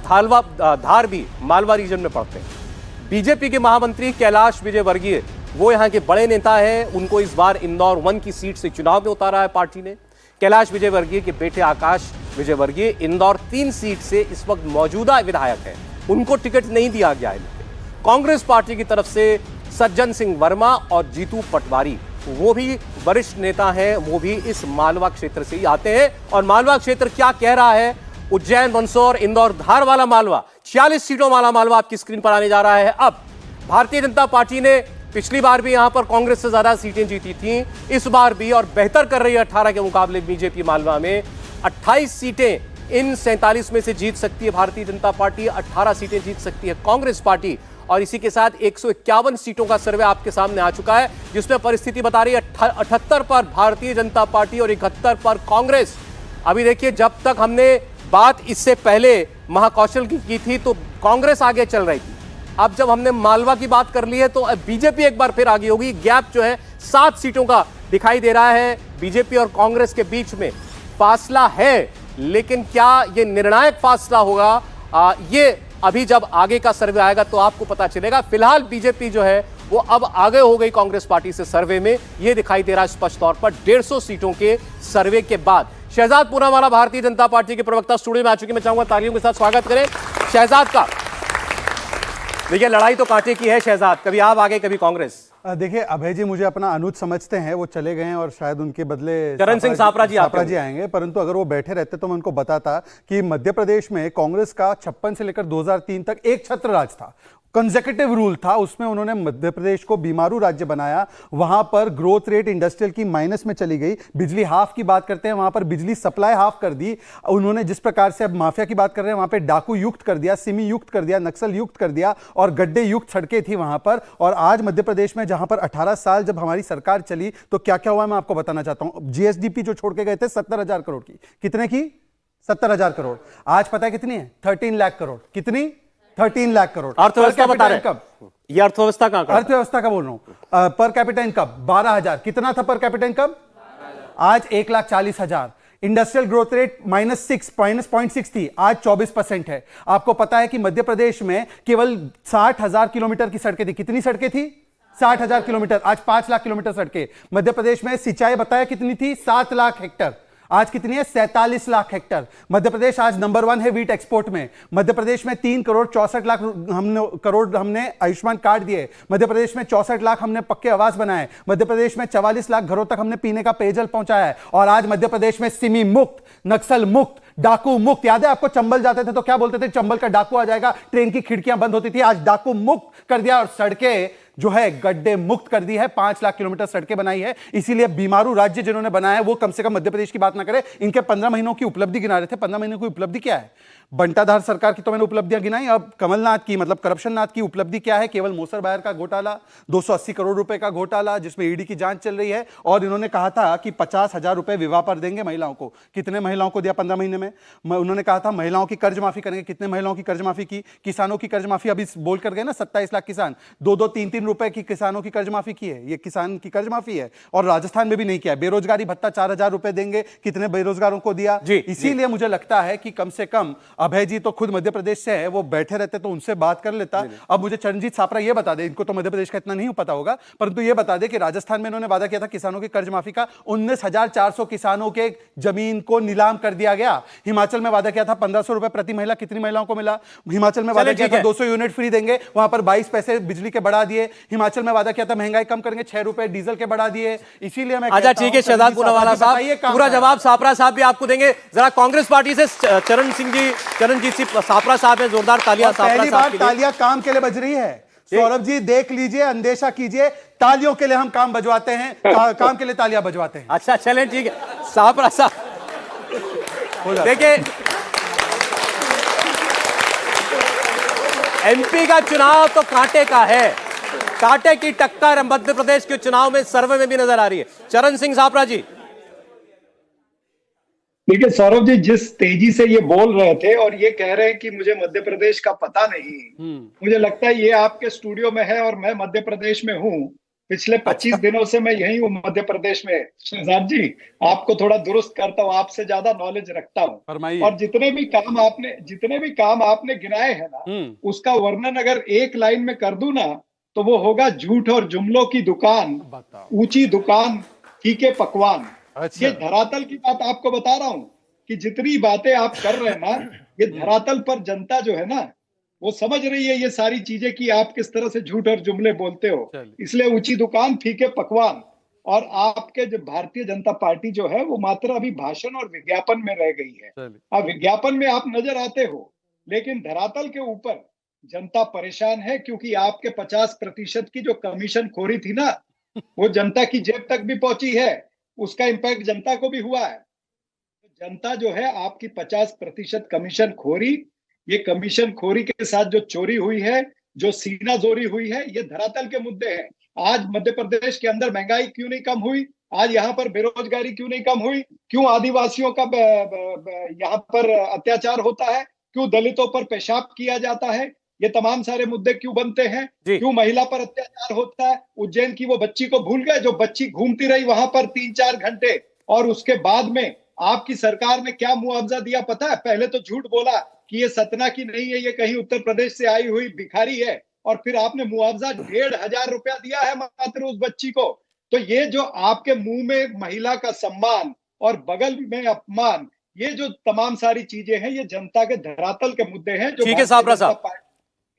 धार भी मालवा रीजन में पड़ते हैं। बीजेपी के महामंत्री कैलाश विजयवर्गीय, वो यहां के बड़े नेता हैं, उनको इस बार इंदौर 1 की सीट से चुनाव में उतारा है पार्टी ने। कैलाश विजयवर्गीय के बेटे आकाश विजयवर्गीय इंदौर 3 सीट से इस वक्त मौजूदा विधायक हैं, उनको टिकट नहीं दिया गया है। कांग्रेस पार्टी की तरफ से सज्जन सिंह वर्मा और जीतू पटवारी, वो भी वरिष्ठ नेता हैं, वो भी इस मालवा क्षेत्र से ही आते हैं। और मालवा क्षेत्र क्या कह रहा है, उज्जैन, मंदसौर, इंदौर, धार वाला मालवा, 46 सीटों वाला मालवा आपकी स्क्रीन पर आने जा रहा है। अब भारतीय जनता पार्टी ने पिछली बार भी यहां पर कांग्रेस से ज्यादा सीटें जीती थी, इस बार भी, और बेहतर कर रही है 18 के मुकाबले बीजेपी। मालवा में 28 सीटें इन 47 में से जीत सकती है भारतीय जनता पार्टी, 18 सीटें जीत सकती है कांग्रेस पार्टी। और इसी के साथ 151 सीटों का सर्वे आपके सामने आ चुका है, जिसमें परिस्थिति बता रही है 78 पर भारतीय जनता पार्टी और 71 पर कांग्रेस। अभी देखिए, जब तक हमने बात इससे पहले महाकौशल की थी तो कांग्रेस आगे चल रही थी। अब जब हमने मालवा की बात कर ली है तो बीजेपी एक बार फिर आगे होगी। गैप जो है 7 सीटों का दिखाई दे रहा है बीजेपी और कांग्रेस के बीच में। फासला है, लेकिन क्या ये निर्णायक फासला होगा, ये अभी जब आगे का सर्वे आएगा तो आपको पता चलेगा। फिलहाल बीजेपी जो है वो अब आगे हो गई कांग्रेस पार्टी से सर्वे में, ये दिखाई दे रहा है स्पष्ट तौर पर 150 सीटों के सर्वे के बाद। शहजाद पूनावाला भारतीय जनता पार्टी के प्रवक्ता स्टूडियो में आ चुके, मैं चाहूंगा तालियों के साथ स्वागत करें शहजाद का। देखिए, लड़ाई तो कांटे की है शहजाद, कभी आप आगे कभी कांग्रेस। देखिए अभय जी मुझे अपना अनुज समझते हैं, वो चले गए हैं और शायद उनके बदले चरण सिंह सापरा जी आएंगे, परंतु अगर वो बैठे रहते तो मैं उनको बताता कि मध्य प्रदेश में कांग्रेस का 56 से लेकर 2003 तक एक छत्र राज था, कंसेक्यूटिव रूल था। उसमें उन्होंने मध्य प्रदेश को बीमारू राज्य बनाया। वहां पर ग्रोथ रेट इंडस्ट्रियल की माइनस में चली गई। बिजली हाफ की बात करते हैं, वहां पर बिजली सप्लाई हाफ कर दी उन्होंने। जिस प्रकार से अब माफिया की बात कर रहे हैं, वहां पे डाकू युक्त कर दिया, सिमी युक्त कर दिया, नक्सल युक्त कर दिया और गड्ढे युक्त सड़कें थी वहां पर। और आज मध्य प्रदेश में जहां पर 18 साल जब हमारी सरकार चली तो क्या क्या हुआ मैं आपको बताना चाहता हूं। जीएसडीपी जो छोड़ के गए थे 70,000 करोड़ की, कितने की? 70,000 करोड़। आज पता है कितनी है? 13 लाख करोड़। कितनी? 13 लाख करोड़। अर्थव्यवस्था बता रहे इनकम, ये अर्थव्यवस्था कहां का? अर्थव्यवस्था का बोल रहा हूं। Per capita income 12,000। कितना था पर कैपिटा इनकम? आज 1,40,000। इंडस्ट्रियल ग्रोथ रेट -0.6 थी, आज 24% है। आपको पता है कि मध्य प्रदेश में केवल 60,000 किलोमीटर की सड़कें थी। कितनी सड़कें थी? 60,000 किलोमीटर। आज 5 लाख किलोमीटर सड़कें। मध्य प्रदेश में सिंचाई बताया कितनी थी? 7 लाख हेक्टर। आज कितनी है? 47 लाख हेक्टर। मध्य प्रदेश आज नंबर 1 है वीट एक्सपोर्ट में। मध्य प्रदेश में 3 करोड़ हमने आयुष्मान कार्ड दिए। मध्य प्रदेश में 64 लाख हमने पक्के आवास बनाए। मध्य प्रदेश में 44 लाख घरों तक हमने पीने का पेयजल पहुंचाया है। और आज मध्य प्रदेश में सिमी मुक्त, नक्सल मुक्त, डाकू मुक्त। याद है आपको? चंबल जाते थे तो क्या बोलते थे? चंबल का डाकू आ जाएगा, ट्रेन की खिड़कियां बंद होती थी। आज डाकू मुक्त कर दिया और सड़कें जो है गड्ढे मुक्त कर दी है। 5 लाख किलोमीटर सड़कें बनाई है। इसीलिए बीमारू राज्य जिन्होंने बनाया है वो कम से कम मध्य प्रदेश की बात ना करे। इनके 15 महीनों की उपलब्धि गिना रहे थे। 15 महीनों की उपलब्धि क्या है? बंटाधार सरकार की तो मैंने उपलब्धियां गिनाई। अब कमलनाथ की, मतलब करप्शननाथ की उपलब्धि क्या है? केवल मोसर बायर का घोटाला, 280 करोड़ रुपए का घोटाला जिसमें ईडी की जांच चल रही है। और इन्होंने कहा था कि 50,000 रुपए विवाह पर देंगे महिलाओं को। कितने महिलाओं को दिया 15 महीने में? उन्होंने कहा था महिलाओं की कर्ज माफी करेंगे। कितने महिलाओं की कर्ज माफी की? किसानों की कर्ज माफी अभी बोल कर गए ना, 27 लाख किसान, 2-2, 3-3 रुपए की किसानों की कर्ज माफी की है। ये किसान की कर्ज माफी है। और राजस्थान में भी नहीं किया। बेरोजगारी भत्ता 4,000 रुपए देंगे। कितने बेरोजगारों को दिया? इसीलिए मुझे लगता है कि कम से कम अभय जी तो खुद मध्य प्रदेश से है, वो बैठे रहते तो उनसे बात कर लेता। अब मुझे चरणजीत सापरा ये बता दे, इनको तो मध्य प्रदेश का इतना नहीं पता होगा, परंतु ये बता दे कि राजस्थान में इन्होंने वादा किया था किसानों की कर्ज माफी का। 19,400 किसानों के जमीन को नीलाम कर दिया गया। हिमाचल में वादा किया था 1,500 रुपए प्रति महिला। कितनी महिलाओं को मिला? हिमाचल में वादा किया था 200 यूनिट फ्री देंगे, वहां पर 22 पैसे बिजली के बढ़ा दिए। हिमाचल में वादा किया था महंगाई कम करेंगे, 6 रुपए डीजल के बढ़ा दिए। इसीलिए मैं अच्छा ठीक है, शहजाद पूनावाला साहब पूरा जवाब सापरा साहब भी आपको देंगे। जरा कांग्रेस पार्टी से चरणजीत सिंह सापरा साहब है, जोरदार तालियां पहली बार तालियां काम के लिए बज रही है। सौरभ जी देख लीजिए, अंदेशा कीजिए, तालियों के लिए हम काम बजवाते हैं, काम के लिए तालियां बजवाते हैं। अच्छा चलें ठीक है, सापरा साहब देखिए, एमपी का चुनाव तो कांटे का है। कांटे की टक्कर मध्य प्रदेश के चुनाव में सर्वे में भी नजर आ रही है। चरण सिंह सापरा जी। देखिए सौरभ जी, जिस तेजी से ये बोल रहे थे और ये कह रहे हैं कि मुझे मध्य प्रदेश का पता नहीं, मुझे लगता है ये आपके स्टूडियो में है और मैं मध्य प्रदेश में हूँ। पिछले 25 दिनों से मैं यही हूँ मध्य प्रदेश में। शहजाद जी, आपको थोड़ा दुरुस्त करता हूँ, आपसे ज्यादा नॉलेज रखता हूँ। और जितने भी काम आपने गिनाए हैं ना, उसका वर्णन अगर एक लाइन में कर दूं ना, तो वो होगा झूठ और जुमलों की दुकान, ऊंची दुकान, फीके पकवान। ये धरातल की बात आपको बता रहा हूँ कि जितनी बातें आप कर रहे हैं ना, ये धरातल पर जनता जो है ना, वो समझ रही है ये सारी चीजें कि आप किस तरह से झूठ और जुमले बोलते हो। इसलिए ऊंची दुकान, फीके पकवान। और आपके जो भारतीय जनता पार्टी जो है वो मात्र अभी भाषण और विज्ञापन में रह गई है। अब विज्ञापन में आप नजर आते हो, लेकिन धरातल के ऊपर जनता परेशान है, क्योंकि आपके 50% की जो कमीशन खोरी थी ना, वो जनता की जेब तक भी पहुंची है। उसका इंपैक्ट जनता को भी हुआ है। जनता जो है आपकी 50% कमीशन खोरी, ये कमीशन खोरी के साथ जो चोरी हुई है, जो सीना जोरी हुई है, ये धरातल के मुद्दे हैं। आज मध्य प्रदेश के अंदर महंगाई क्यों नहीं कम हुई? आज यहाँ पर बेरोजगारी क्यों नहीं कम हुई? क्यों आदिवासियों का यहाँ पर अत्याचार होता है? क्यों दलितों पर पेशाब किया जाता है? ये तमाम सारे मुद्दे क्यों बनते हैं? क्यों महिला पर अत्याचार होता है? उज्जैन की वो बच्ची को भूल गए, जो बच्ची घूमती रही वहां पर 3-4 घंटे, और उसके बाद में आपकी सरकार ने क्या मुआवजा दिया पता है? पहले तो झूठ बोला कि ये सतना की नहीं है, ये कहीं उत्तर प्रदेश से आई हुई भिखारी है, और फिर आपने मुआवजा 1,500 रुपया दिया है मात्र उस बच्ची को। तो ये जो आपके मुंह में महिला का सम्मान और बगल में अपमान, ये जो तमाम सारी चीजें हैं, ये जनता के धरातल के मुद्दे हैं। जो ठीक है साहब,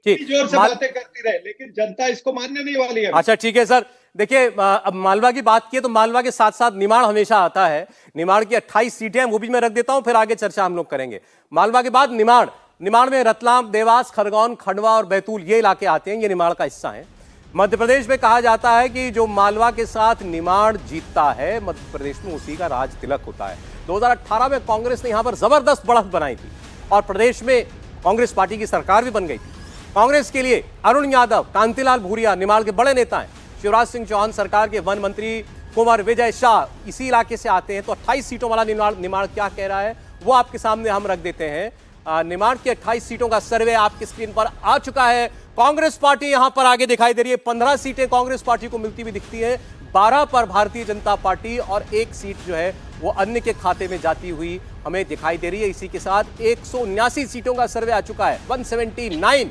जोर से बातें करती रहे, लेकिन जनता इसको मानने नहीं वाली है। अच्छा ठीक है सर, देखिए अब मालवा की बात की तो मालवा के साथ साथ निमाड़ हमेशा आता है। निमाड़ की 28 सीटें हैं, वो भी मैं रख देता हूं, फिर आगे चर्चा हम लोग करेंगे। मालवा के बाद निमाड़ में रतलाम, देवास, खरगोन, खंडवा और बैतूल ये इलाके आते हैं, ये निमाड़ का हिस्सा है। मध्य प्रदेश में कहा जाता है कि जो मालवा के साथ निमाड़ जीतता है, मध्य प्रदेश में उसी का राज तिलक होता है। 2018 में कांग्रेस ने यहां पर जबरदस्त बढ़त बनाई थी और प्रदेश में कांग्रेस पार्टी की सरकार भी बन गई थी। कांग्रेस के लिए अरुण यादव, कांतिलाल भूरिया निमाड़ के बड़े नेता हैं। शिवराज सिंह चौहान सरकार के वन मंत्री कुंवर विजय शाह इसी इलाके से आते हैं। तो 28 सीटों वाला निमाड़ क्या कह रहा है वो आपके सामने हम रख देते हैं। निमाड़ की 28 सीटों का सर्वे आपकी स्क्रीन पर आ चुका है। कांग्रेस पार्टी यहां पर आगे दिखाई दे रही है, 15 सीटें कांग्रेस पार्टी को मिलती हुई दिखती है, 12 पर भारतीय जनता पार्टी और 1 सीट जो है वो अन्य के खाते में जाती हुई हमें दिखाई दे रही है। इसी के साथ 179 सीटों का सर्वे आ चुका है, 179।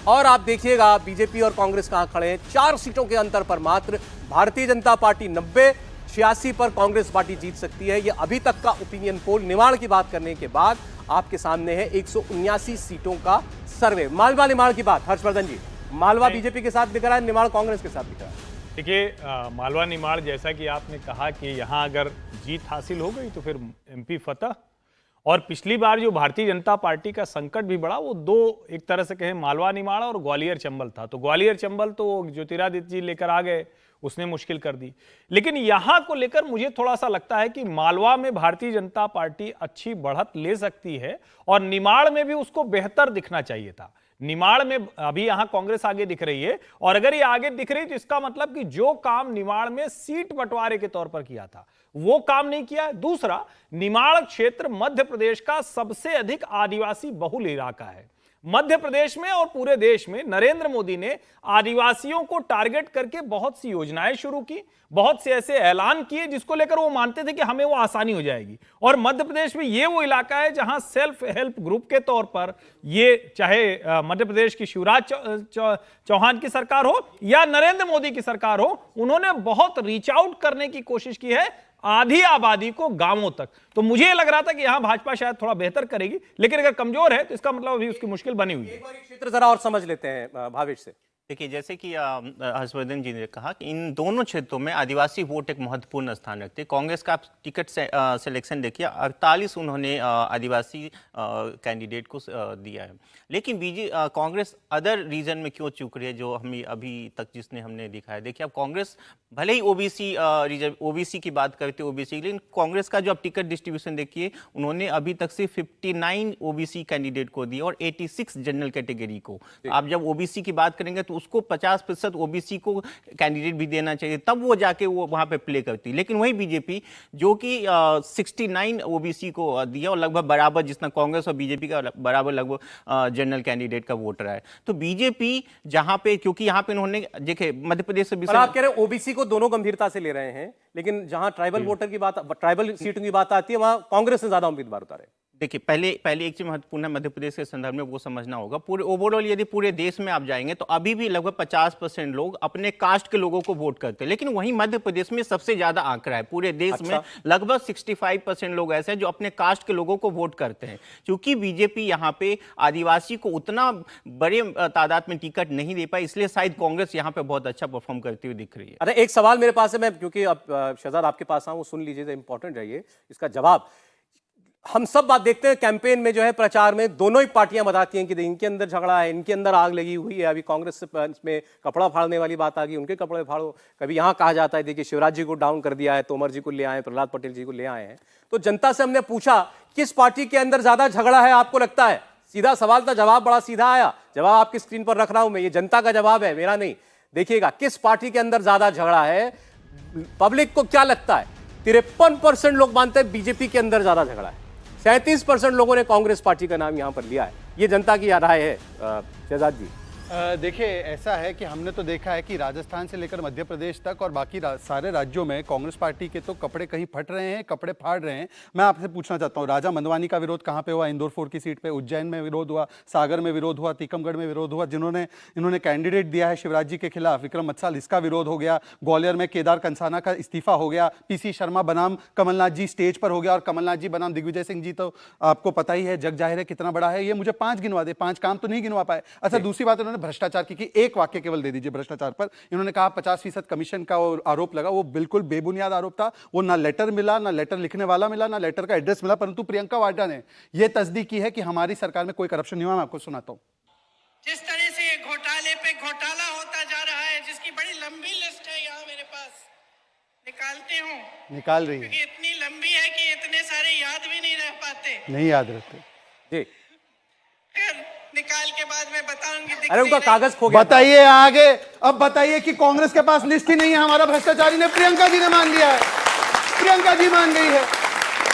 और आप देखिएगा बीजेपी और कांग्रेस कहां खड़े हैं, 4 सीटों के अंतर पर मात्र भारतीय जनता पार्टी 90, 86 पर कांग्रेस पार्टी जीत सकती है। यह अभी तक का ओपिनियन पोल निमाड़ की बात करने के बाद आपके सामने है 179 सीटों का सर्वे। मालवा निमाड़ की बात, हर्षवर्धन जी, मालवा बीजेपी के साथ दिख रहा है, निमाड़ कांग्रेस के साथ दिख रहा है। देखिए मालवा निमाड़, जैसा कि आपने कहा कि यहाँ अगर जीत हासिल हो गई तो फिर एमपी फतह। और पिछली बार जो भारतीय जनता पार्टी का संकट भी बढ़ा वो दो, एक तरह से कहें मालवा निमाड़ और ग्वालियर चंबल था। तो ग्वालियर चंबल तो ज्योतिरादित्य जी लेकर आ गए, उसने मुश्किल कर दी। लेकिन यहां को लेकर मुझे थोड़ा सा लगता है कि मालवा में भारतीय जनता पार्टी अच्छी बढ़त ले सकती है और निमाड़ में भी उसको बेहतर दिखना चाहिए था। निमाड़ में अभी यहां कांग्रेस आगे दिख रही है और अगर ये आगे दिख रही तो इसका मतलब कि जो काम निमाड़ में सीट बंटवारे के तौर पर किया था वो काम नहीं किया है। दूसरा, निमाड़ क्षेत्र मध्य प्रदेश का सबसे अधिक आदिवासी बहुल इलाका है। मध्य प्रदेश में और पूरे देश में नरेंद्र मोदी ने आदिवासियों को टारगेट करके बहुत सी योजनाएं शुरू की, बहुत से ऐसे ऐलान किए जिसको लेकर वो मानते थे कि हमें वो आसानी हो जाएगी। और मध्य प्रदेश में ये वो इलाका है जहां सेल्फ हेल्प ग्रुप के तौर पर ये चाहे मध्य प्रदेश की शिवराज चौहान की सरकार हो या नरेंद्र मोदी की सरकार हो, उन्होंने बहुत रीच आउट करने की कोशिश की है आधी आबादी को गांवों तक। तो मुझे लग रहा था कि यहां भाजपा शायद थोड़ा बेहतर करेगी, लेकिन अगर कमजोर है तो इसका मतलब अभी उसकी मुश्किल बनी हुई है। एक बार ये क्षेत्र जरा और समझ लेते हैं भावेश से। देखिए, जैसे कि हर्षवर्धन जी ने कहा कि इन दोनों क्षेत्रों में आदिवासी वोट एक महत्वपूर्ण स्थान रखते हैं। कांग्रेस का आप टिकट सिलेक्शन देखिए, 48 उन्होंने आदिवासी कैंडिडेट को दिया है। लेकिन कांग्रेस अदर रीजन में क्यों चूक रही है, जो हमें अभी तक जिसने हमने दिखा है। देखिए, अब कांग्रेस भले ही ओबीसी की बात करते ओबीसी, लेकिन कांग्रेस का जो आप टिकट डिस्ट्रीब्यूशन देखिए, उन्होंने अभी तक से 59 ओबीसी कैंडिडेट को दिया और 86 जनरल कैटेगरी को। आप जब ओबीसी की बात करेंगे तो उसको 50% ओबीसी को कैंडिडेट भी देना चाहिए, तब वो जाके वो वहां पे प्ले करती। लेकिन वही बीजेपी जो कि 69 ओबीसी को दिया और लगभग बराबर, जितना कांग्रेस और बीजेपी का बराबर लगभग जनरल कैंडिडेट का वोट रहा है। तो बीजेपी जहां पे, क्योंकि यहां पे इन्होंने देखे मध्य प्रदेश से, आप कह रहे हैं ओबीसी को दोनों गंभीरता से ले रहे हैं, लेकिन जहां ट्राइबल वोटर की बात, ट्राइबल सीटों की बात आती है, वहां कांग्रेस ने ज्यादा उम्मीदवार उतारे। देखिए, पहले एक चीज महत्वपूर्ण है मध्य प्रदेश के संदर्भ में, वो समझना होगा। पूरे ओवरऑल यदि पूरे देश में आप जाएंगे तो अभी भी लगभग 50% लोग अपने कास्ट के लोगों को वोट करते हैं, लेकिन वहीं मध्य प्रदेश में सबसे ज्यादा आंकड़ा है। पूरे देश में लगभग 65% लोग ऐसे हैं जो अपने कास्ट के लोगों को वोट करते हैं। क्योंकि बीजेपी यहाँ पे आदिवासी को उतना बड़े तादाद में टिकट नहीं दे पाई, इसलिए शायद कांग्रेस यहाँ पे बहुत अच्छा परफॉर्म करती हुई दिख रही है। अरे एक सवाल मेरे पास है, मैं क्योंकि अब शहजाद आपके पास आऊं, सुन लीजिए, इंपॉर्टेंट है ये, इसका जवाब। हम सब बात देखते हैं कैंपेन में जो है, प्रचार में दोनों ही पार्टियां बताती हैं कि इनके अंदर झगड़ा है, इनके अंदर आग लगी हुई है। अभी कांग्रेस में कपड़ा फाड़ने वाली बात आ गई, उनके कपड़े फाड़ो। कभी यहां कहा जाता है देखिए शिवराज जी को डाउन कर दिया है, तोमर जी को ले आए, प्रहलाद पटेल जी को ले आए हैं। तो जनता से हमने पूछा किस पार्टी के अंदर ज्यादा झगड़ा है आपको लगता है? सीधा सवाल था, जवाब बड़ा सीधा आया। जवाब आपकी स्क्रीन पर रख रहा हूं मैं, ये जनता का जवाब है, मेरा नहीं। देखिएगा किस पार्टी के अंदर ज्यादा झगड़ा है। पब्लिक को क्या लगता है? 53% लोग मानते हैं बीजेपी के अंदर ज्यादा झगड़ा है, 37% लोगों ने कांग्रेस पार्टी का नाम यहां पर लिया है। ये जनता की राय है शहजाद जी। देखिए, ऐसा है कि हमने तो देखा है कि राजस्थान से लेकर मध्य प्रदेश तक और बाकी सारे राज्यों में कांग्रेस पार्टी के तो कपड़े कहीं फट रहे हैं, कपड़े फाड़ रहे हैं। मैं आपसे पूछना चाहता हूं, राजा मंदवानी का विरोध कहां पे हुआ? इंदौर 4 की सीट पे। उज्जैन में विरोध हुआ, सागर में विरोध हुआ, टीकमगढ़ में विरोध हुआ। इन्होंने कैंडिडेट दिया है शिवराज जी के खिलाफ, विक्रम मत्साल, इसका विरोध हो गया। ग्वालियर में केदार कंसाना का इस्तीफा हो गया। पीसी शर्मा बनाम कमलनाथ जी स्टेज पर हो गया, और कमलनाथ जी बनाम दिग्विजय सिंह जी तो आपको पता ही है, जग जाहिर है कितना बड़ा है। ये मुझे 5 गिनवा दे, 5 काम तो नहीं गिनवा पाए। अच्छा, दूसरी बात, इन्होंने भ्रष्टाचार की, एक वाक्य केवल दे दीजिए भ्रष्टाचार पर। इन्होंने कहा 50% कमीशन का आरोप लगा, वो बिल्कुल बेबुनियाद आरोप था। वो ना लेटर मिला, ना लेटर लिखने वाला मिला, ना लेटर का एड्रेस मिला, परंतु प्रियंका वाड्रा ने यह तस्दीक की है कि हमारी सरकार में कोई करप्शन नहीं हुआ। मैं आपको सुनाता हूं। जिस तरह से घोटाले पे घोटाला होता जा रहा है, जिसकी बड़ी लंबी लिस्ट है यहाँ मेरे पास, निकालते हूँ, निकाल रही है, इतनी लंबी है कि इतने सारे याद भी नहीं रह पाते, नहीं याद रहते जी। निकाल के बाद मैं बताऊंगी। अरे उनका कागज खो गया। बताइए आगे, अब बताइए कि कांग्रेस के पास लिस्ट ही नहीं है, हमारा भ्रष्टाचारी ने, प्रियंका जी ने मान लिया है, प्रियंका जी मान गई है।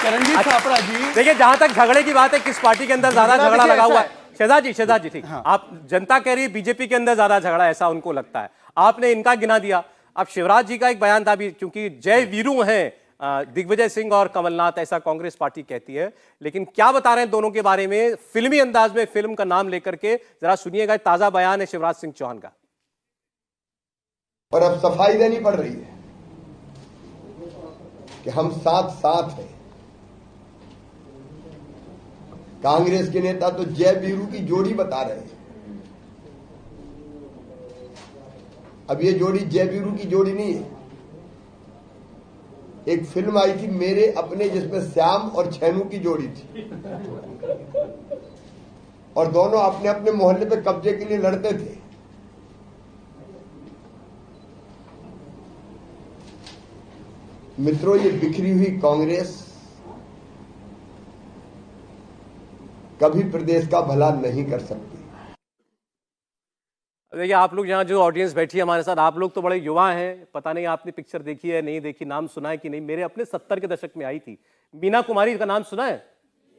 चरणजीत छापरा जी, देखिए जहां तक झगड़े की बात है, किस पार्टी के अंदर ज्यादा झगड़ा लगा हुआ है, शहजाद जी ठीक, आप जनता कह रही है बीजेपी के अंदर ज्यादा झगड़ा, ऐसा उनको लगता है, आपने इनका गिना दिया। अब शिवराज जी का एक बयान था भी, क्योंकि जय वीरू हैं दिग्विजय सिंह और कमलनाथ, ऐसा कांग्रेस पार्टी कहती है, लेकिन क्या बता रहे हैं दोनों के बारे में फिल्मी अंदाज में, फिल्म का नाम लेकर के, जरा सुनिएगा। ताजा बयान है शिवराज सिंह चौहान का। और अब सफाई देनी पड़ रही है कि हम साथ साथ हैं। कांग्रेस के नेता तो जय वीरू की जोड़ी बता रहे हैं। अब ये जोड़ी जय वीरू की जोड़ी नहीं है। एक फिल्म आई थी मेरे अपने, जिसमें श्याम और छेनू की जोड़ी थी, और दोनों अपने अपने मोहल्ले पे कब्जे के लिए लड़ते थे। मित्रों, ये बिखरी हुई कांग्रेस कभी प्रदेश का भला नहीं कर सकती। देखिए आप लोग यहाँ जो ऑडियंस बैठी है हमारे साथ, आप लोग तो बड़े युवा हैं, पता नहीं आपने पिक्चर देखी है नहीं देखी, नाम सुना है कि नहीं। मेरे अपने 70 के दशक में आई थी, मीना कुमारी का नाम सुना है,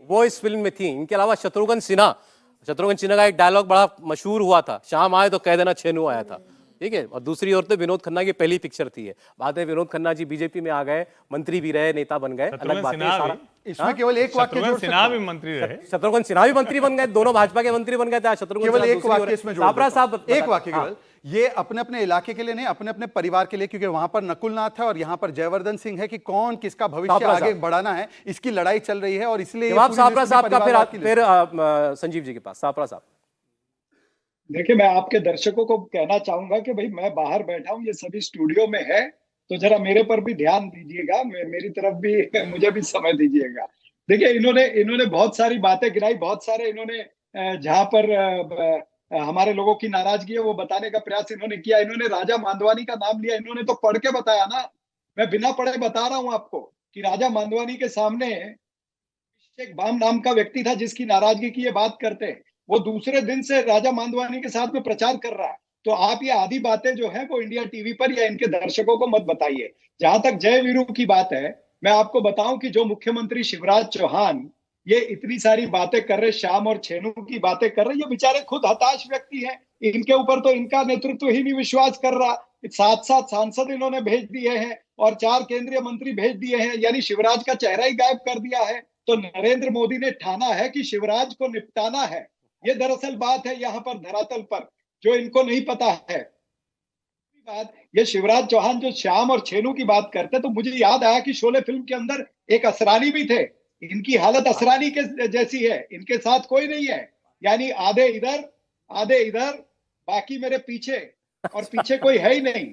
वो इस फिल्म में थी। इनके अलावा शत्रुघ्न सिन्हा का एक डायलॉग बड़ा मशहूर हुआ था, शाम आए तो कह देना छेनू आया था, ठीक है। और दूसरी ओर तो विनोद खन्ना की पहली पिक्चर थी। बाद में विनोद खन्ना जी बीजेपी में आ गए, मंत्री भी रहे, नेता बन गए, अलग बात है। इसमें केवल एक वाक्य जोड़ सकता सिन्हा भी मंत्री रहे, शत्रुघ्न सिन्हा भी मंत्री बन गए, दोनों भाजपा के मंत्री बन गए थे। शत्रुघ्न केवल एक वाक्य इसमें जोड़ छापरा साहब, एक वाक्य केवल, ये अपने अपने इलाके के लिए नहीं, अपने अपने परिवार के लिए, क्योंकि वहां पर नकुलनाथ है और यहाँ पर जयवर्धन सिंह है, कि कौन किसका भविष्य आगे बढ़ाना है, इसकी लड़ाई चल रही है। और इसलिए छापरा साहब का फिर संजीव जी के पास। छापरा साहब, देखिए, मैं आपके दर्शकों को कहना चाहूंगा कि भाई मैं बाहर बैठा हूं, ये सभी स्टूडियो में है, तो जरा मेरे पर भी ध्यान दीजिएगा, मेरी तरफ भी मुझे भी समय दीजिएगा। देखिए, इन्होंने बहुत सारी बातें गिराई, बहुत सारे इन्होंने जहां पर हमारे लोगों की नाराजगी है वो बताने का प्रयास इन्होंने किया। इन्होंने राजा मांधवानी का नाम लिया, इन्होंने तो पढ़ के बताया ना, मैं बिना पढ़े बता रहा हूं आपको कि राजा मांधवानी के सामने एक बाम नाम का व्यक्ति था जिसकी नाराजगी की ये बात करते हैं, वो दूसरे दिन से राजा मांधवानी के साथ में प्रचार कर रहा है। तो आप ये आधी बातें जो है वो इंडिया टीवी पर या इनके दर्शकों को मत बताइए। जहां तक जय वीरू की बात है, मैं आपको बताऊं कि जो मुख्यमंत्री शिवराज चौहान ये इतनी सारी बातें कर रहे, श्याम और छेनू की बातें कर रहे, ये बेचारे खुद हताश व्यक्ति हैं, इनके ऊपर तो इनका नेतृत्व ही नहीं विश्वास कर रहा। 7 सांसद इन्होंने भेज दिए हैं और 4 केंद्रीय मंत्री भेज दिए हैं, यानी शिवराज का चेहरा ही गायब कर दिया है। तो नरेंद्र मोदी ने ठाना है कि शिवराज को निपटाना है। ये दरअसल बात है यहाँ पर धरातल पर, जो इनको नहीं पता है। बात ये शिवराज चौहान जो श्याम और छेनू की बात करते, तो मुझे याद आया कि शोले फिल्म के अंदर एक असरानी भी थे। इनकी हालत असरानी के जैसी है, इनके साथ कोई नहीं है, यानी आधे इधर बाकी मेरे पीछे, और पीछे कोई है ही नहीं।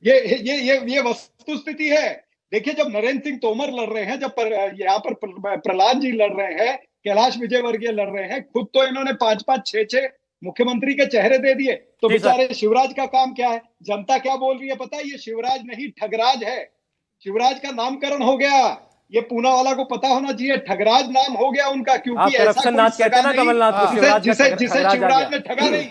ये वस्तु स्थिति है। देखिए, जब नरेंद्र सिंह तोमर लड़ रहे हैं, जब यहाँ पर प्रहलाद जी लड़ रहे हैं, कैलाश विजयवर्गीय लड़ रहे हैं, खुद तो इन्होंने 5-5, 6-6 मुख्यमंत्री के चेहरे दे दिए। तो बेचारे शिवराज का काम क्या है? जनता क्या बोल रही है पता है? ये शिवराज नहीं ठगराज है। शिवराज का नामकरण हो गया, ये पूना वाला को पता होना चाहिए, ठगराज नाम हो गया उनका, क्योंकि ऐसा जिसे शिवराज ने ठगा नहीं।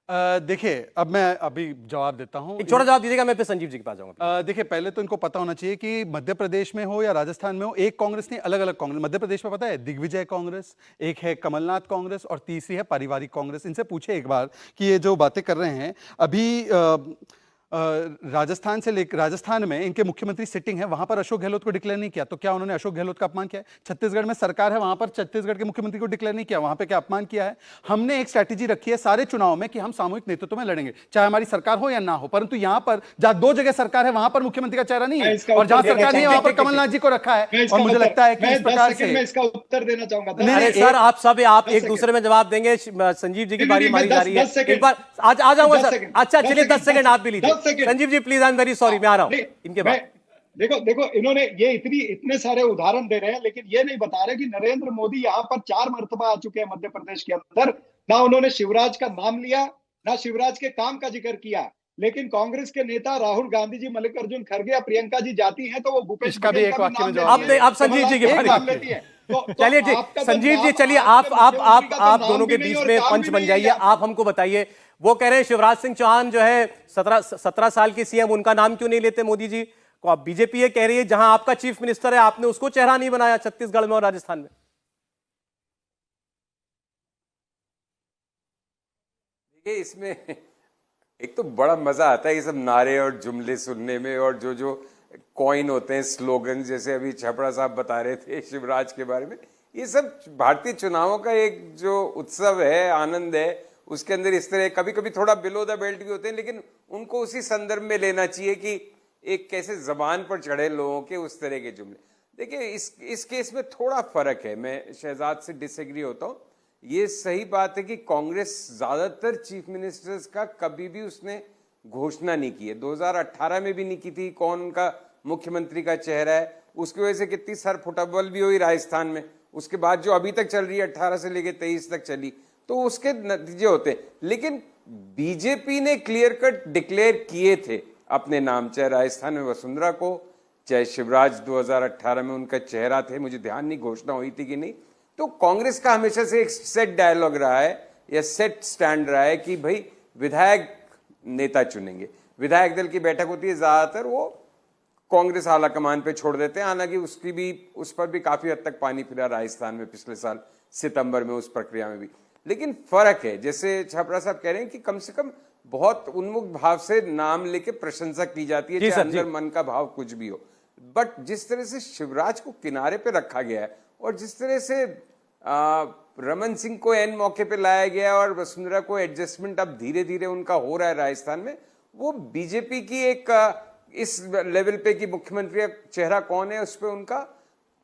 देखिए, अब मैं अभी जवाब देता हूं, एक छोटा जवाब दीजिएगा, मैं फिर संजीव जी के पास जाऊंगा। देखिए, पहले तो इनको पता होना चाहिए कि मध्य प्रदेश में हो या राजस्थान में हो, एक कांग्रेस नहीं, अलग अलग कांग्रेस। मध्य प्रदेश में पता है दिग्विजय कांग्रेस, एक है कमलनाथ कांग्रेस और तीसरी है पारिवारिक कांग्रेस। इनसे पूछे एक बार कि ये जो बातें कर रहे हैं अभी राजस्थान में इनके मुख्यमंत्री सिटिंग है, वहां पर अशोक गहलोत को डिक्लेयर नहीं किया, तो क्या उन्होंने अशोक गहलोत का अपमान किया है? छत्तीसगढ़ में सरकार है, वहां पर छत्तीसगढ़ के मुख्यमंत्री को डिक्लेयर नहीं किया, वहां पे क्या अपमान किया है? हमने एक स्ट्रैटेजी रखी है सारे चुनाव में कि हम सामूहिक नेतृत्व में लड़ेंगे, चाहे हमारी सरकार हो या ना हो। परंतु यहां पर जहां 2 जगह सरकार है वहां पर मुख्यमंत्री का चेहरा नहीं है, और जहां सरकार नहीं है वहां पर कमलनाथ जी को रखा है। और मुझे लगता है कि इस प्रकार से मैं इसका उत्तर देना चाहूंगा। अरे सर, आप एक दूसरे में जवाब देंगे। संजीव जी की बारी मारी जा रही है, एक बार आज आ जाऊंगा सर। अच्छा चलिए, 10 सेकंड आप भी लीजिए। Sanjeev ji please, I am very sorry, मैं आ रहा हूं इनके बाद। देखो इन्होंने ये इतने सारे उदाहरण दे रहे हैं, लेकिन ये नहीं बता रहे कि नरेंद्र मोदी यहाँ पर 4 मर्तबा आ चुके हैं मध्य प्रदेश के अंदर। ना उन्होंने शिवराज का नाम लिया, ना शिवराज के काम का जिक्र किया, लेकिन कांग्रेस के नेता राहुल गांधी जी, मल्लिकार्जुन खड़गे या प्रियंका जी जाती हैं तो वो भूपेश का भी एक वाक्य में जवाब आप संजीव जी के बारे में। चलिए ठीक, संजीव जी चलिए, आप दोनों के बीच में पंच बन जाइए। आप हमको बताइए, वो कह रहे हैं शिवराज सिंह चौहान जो है 17 साल के सीएम, उनका नाम क्यों नहीं लेते मोदी जी? बीजेपी ये कह रही है जहां आपका चीफ मिनिस्टर है आपने उसको चेहरा नहीं बनाया छत्तीसगढ़ में और राजस्थान में। देखिए, इसमें एक तो बड़ा मजा आता है ये सब नारे और जुमले सुनने में, और जो कॉइन होते हैं, स्लोगन, जैसे अभी छपरा साहब बता रहे थे शिवराज के बारे में, ये सब भारतीय चुनावों का एक जो उत्सव है, आनंद है, उसके अंदर इस तरह कभी कभी थोड़ा बिलो द बेल्ट भी होते हैं, लेकिन उनको उसी संदर्भ में लेना चाहिए कि एक कैसे जबान पर चढ़े लोगों के उस तरह के जुमले। देखिए, इस केस में थोड़ा फर्क है, मैं शहजाद से डिसएग्री होता हूँ। ये सही बात है कि कांग्रेस ज्यादातर चीफ मिनिस्टर्स का कभी भी उसने घोषणा नहीं की है, 2018 में भी नहीं की थी कौन उनका मुख्यमंत्री का चेहरा है, उसकी वजह से कितनी सर फुटबॉल भी हुई राजस्थान में, उसके बाद जो अभी तक चल रही है 18 से लेकर 23 तक चली, तो उसके नतीजे होते हैं। लेकिन बीजेपी ने क्लियर कट डिक्लेयर किए थे अपने नाम, चाहे राजस्थान में वसुंधरा को, चाहे शिवराज 2018 में उनका चेहरा थे, मुझे ध्यान नहीं घोषणा हुई थी कि नहीं। तो कांग्रेस का हमेशा से एक सेट डायलॉग रहा है या सेट स्टैंड रहा है कि भाई विधायक नेता चुनेंगे। विधायक दल की बैठक होती है, ज्यादातर वो कांग्रेस आला कमान पे छोड़ देते हैं, हालांकि उस पर भी काफी हद तक पानी फिरा राजस्थान में पिछले साल सितंबर में, उस प्रक्रिया में भी। लेकिन फर्क है, जैसे छपरा साहब कह रहे हैं कि कम से कम बहुत उन्मुख भाव से नाम लेके प्रशंसा की जाती है, चाहे अंदर मन का भाव कुछ भी हो। बट जिस तरह से शिवराज को किनारे पे रखा गया है और जिस तरह से रमन सिंह को एन मौके पे लाया गया और वसुंधरा को एडजस्टमेंट अब धीरे धीरे उनका हो रहा है राजस्थान में, वो बीजेपी की एक इस लेवल पे कि मुख्यमंत्री का चेहरा कौन है उस पे उनका,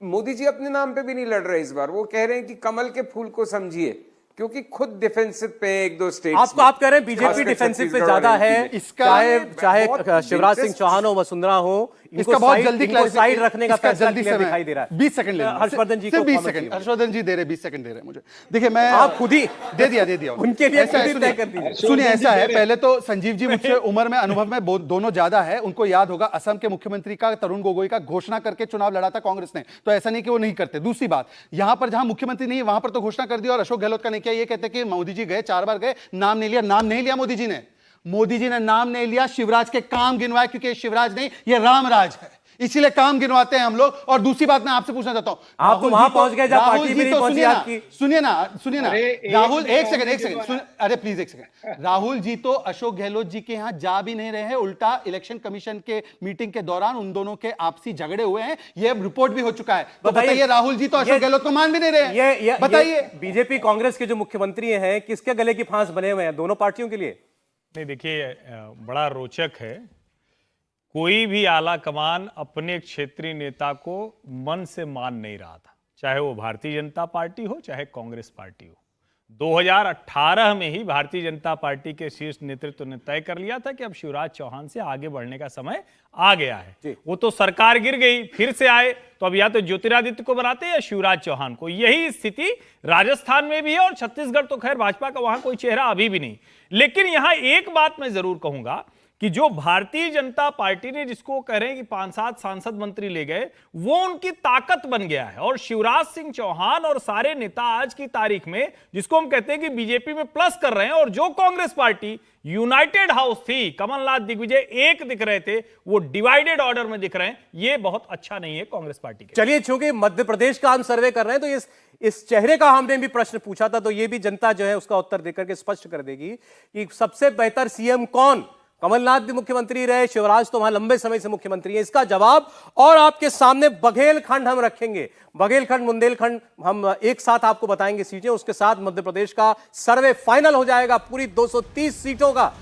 मोदी जी अपने नाम पे भी नहीं लड़ रहे इस बार। वो कह रहे हैं कि कमल के फूल को समझिए, क्योंकि खुद डिफेंसिव पे एक दो स्टेट आप कह रहे हैं बीजेपी डिफेंसिव पे ज्यादा है, चाहे शिवराज सिंह चौहान हो, वसुंधरा हो, इसका बहुत जल्दी साइड रखने का फैसला जल्दी दिखाई दे रहा है। 20 सेकंड हर्षवर्धन जी को 20 सेकंड हर्षवर्धन जी दे रहे, 20 सेकंड दे रहे मुझे। देखिए, मैं आप खुद ही दे दिया उनके लिए तय कर दीजिए। सुनिए, ऐसा है, पहले तो संजीव जी मुझसे उम्र में, अनुभव में दोनों ज्यादा है। उनको याद होगा असम के मुख्यमंत्री का, तरुण गोगोई का, घोषणा करके चुनाव लड़ा था कांग्रेस ने, तो ऐसा नहीं कि वो नहीं करते। दूसरी बात, यहां पर जहां मुख्यमंत्री नहीं है वहां पर तो घोषणा कर दी, और अशोक गहलोत का नहीं किया। ये कहते कि मोदी जी गए, 4 बार गए, नाम नहीं लिया। नाम नहीं लिया मोदी जी ने नाम नहीं लिया, शिवराज के काम गिनवाए, क्योंकि शिवराज नहीं, ये रामराज है, इसीलिए काम गिनवाते हैं हम लोग। और दूसरी बात मैं आपसे पूछना चाहता हूं, आप तो वहां पहुंच गए जब पार्टी में नहीं पहुंची आपकी। सुनिए ना राहुल, एक सेकंड, अरे प्लीज एक सेकंड। राहुल जी तो अशोक गहलोत जी के यहां जा भी नहीं रहे हैं, उल्टा इलेक्शन कमीशन के मीटिंग के दौरान उन दोनों के आपसी झगड़े हुए हैं, यह रिपोर्ट भी हो चुका है। तो बताइए, राहुल जी तो अशोक गहलोत को मान भी नहीं रहे, बताइए। बीजेपी कांग्रेस के जो मुख्यमंत्री हैं, किसके गले की फांस बने हुए हैं दोनों पार्टियों के लिए? नहीं, देखिए, बड़ा रोचक है, कोई भी आला कमान अपने क्षेत्रीय नेता को मन से मान नहीं रहा था, चाहे वो भारतीय जनता पार्टी हो चाहे कांग्रेस पार्टी हो। 2018 में ही भारतीय जनता पार्टी के शीर्ष नेतृत्व ने तय कर लिया था कि अब शिवराज चौहान से आगे बढ़ने का समय आ गया है। वो तो सरकार गिर गई, फिर से आए, तो अब या तो ज्योतिरादित्य को बनाते हैं या शिवराज चौहान को। यही स्थिति राजस्थान में भी है, और छत्तीसगढ़ तो खैर भाजपा का वहां कोई चेहरा अभी भी नहीं। लेकिन यहां एक बात मैं जरूर कहूंगा कि जो भारतीय जनता पार्टी ने, जिसको कह रहे हैं कि 5-7 सांसद मंत्री ले गए, वो उनकी ताकत बन गया है। और शिवराज सिंह चौहान और सारे नेता आज की तारीख में, जिसको हम कहते हैं कि बीजेपी में प्लस कर रहे हैं, और जो कांग्रेस पार्टी यूनाइटेड हाउस थी, कमलनाथ, दिग्विजय एक दिख रहे थे, वो डिवाइडेड ऑर्डर में दिख रहे हैं। ये बहुत अच्छा नहीं है कांग्रेस पार्टी के। चलिए, चूंकि मध्य प्रदेश का हम सर्वे कर रहे हैं, तो इस चेहरे का हमने भी प्रश्न पूछा था, तो ये भी जनता जो है उसका उत्तर देकर के स्पष्ट कर देगी कि सबसे बेहतर सीएम कौन। कमलनाथ भी मुख्यमंत्री रहे, शिवराज तो वहां लंबे समय से मुख्यमंत्री है, इसका जवाब और आपके सामने बघेलखंड हम रखेंगे। बघेलखंड, बुंदेलखंड हम एक साथ आपको बताएंगे सीटें, उसके साथ मध्य प्रदेश का सर्वे फाइनल हो जाएगा। पूरी 230 सीटों का